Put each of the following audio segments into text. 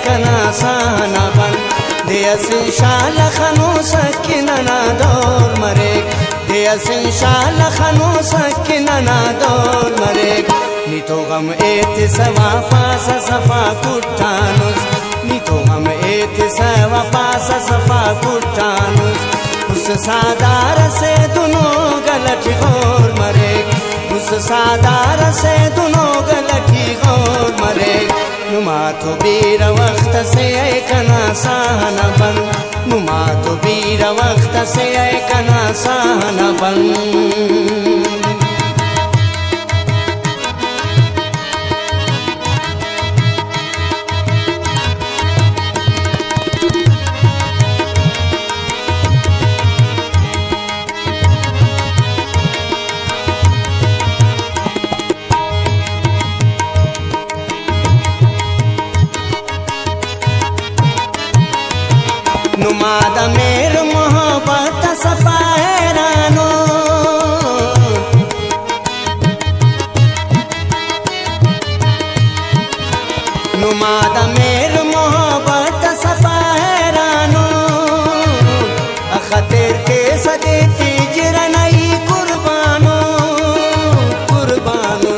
कना साना बन दियस इंशाल्लाह खनो सकिनना दौर मरेक दियस इंशाल्लाह खनो सकिनना दौर मरेक नितो गम एत सवा पासा सफा कुटानुस नितो गम एत सवा पासा सफा कुटानुस उस सादार से दोनों गलती गौर मरेक उस सादार से दोनों गलती गौर मरेक नुमा तो बीर वक्त से कना सहना बन नुमा तो बीर वक्त से कना सहना बन नुमादा मेर मोहब्बत सफायरानो नुमादा मेर मोहब्बत सफायरानो अखतर के सदे तिजरनाई कुर्बानो कुर्बानो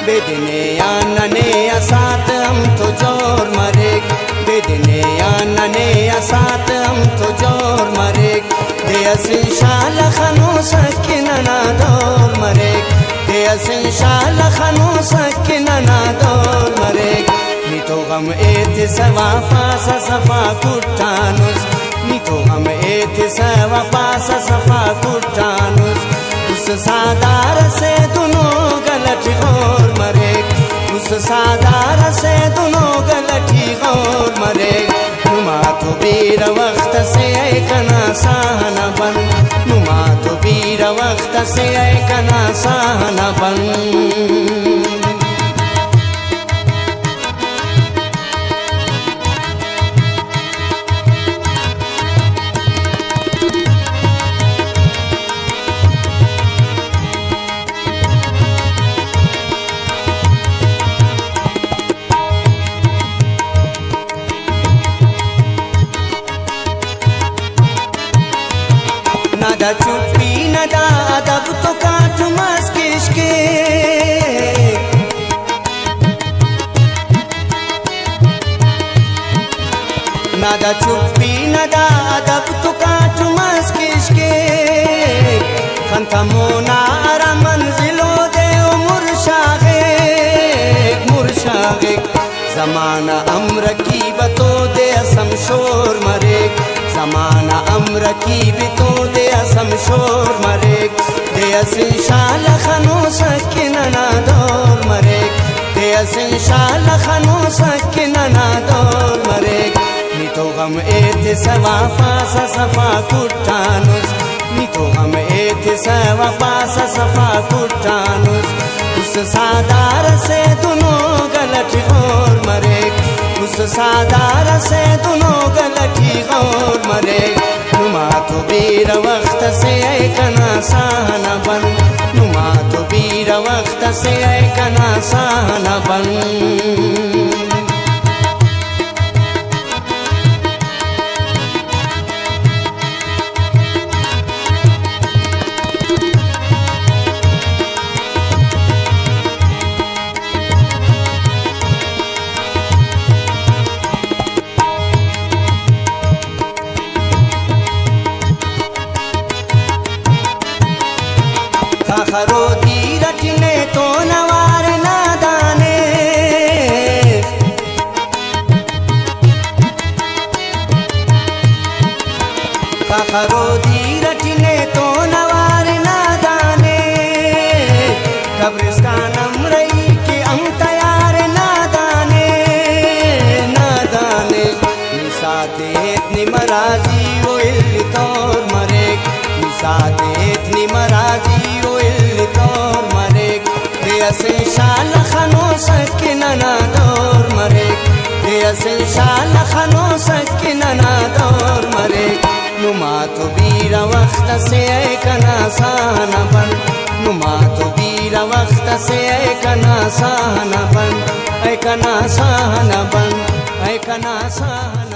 बेदने या नने असात हम तो जोर मरेक बेदने या नने असात हम तो जोर मरेक दियस इंशाल्लाह खनो सकिनना दौर मरेक दियस इंशाल्लाह खनो सकिनना दौर मरेक नितो गम एत सवा पासा सफा कुटानुस नितो गम एत सवा पासा सफा कुटानुस उस सादार से दोनों गलती गौर मरेक उस सादार से दोनों गलती गौर मरेक नुमा तो बीर वक्त से कना सहना बन नुमा तो बीर वक्त से कना सहना बन नदा चुप्पी नदा अदब तो काट मस्किश के नदा चुप्पी नदा अदब तो काट मस्किश के खंता मोना आरा मंजिलो दे मुर्शागे मुर्शागे जमाना अम्र की बतो दे असम शोर मरेक जमाना अम्र की बितो दे असम शोर मरेक दियस इंशाल्लाह खनो सकिनना दौर मरेक दियस इंशाल्लाह खनो सकिनना दौर मरेक नितो गम एत सवा पासा सफा कुटानुस नितो गम एत सवा पासा सफा कुटानुस उस सादार से दोनों गलती गौर मरेक उस सादार से दोनों गलती गौर मरेक नुमा तो बीर वक्त से कना सहना बन नुमा तो बीर वक्त से कना सहना बन खरो धीरज ने तो नवार नादाने खरो धीरज ने तो नवार नादाने कब्रिस्तान अमरई के हम तैयार नादाने नादाने निसाते इतनी मराजी वो तौर मरेक निसाते इतनी मराजी दौर मरेक दियस इंशाल्लाह खनो सकिनना दौर मरेक दियस इंशाल्लाह खनो सकिनना दौर मरेक नुमा तो बीर वक्त से कना सहना बन नुमा तो बीर वक्त से कना सहना बन कना सहना बन ऐकना सहन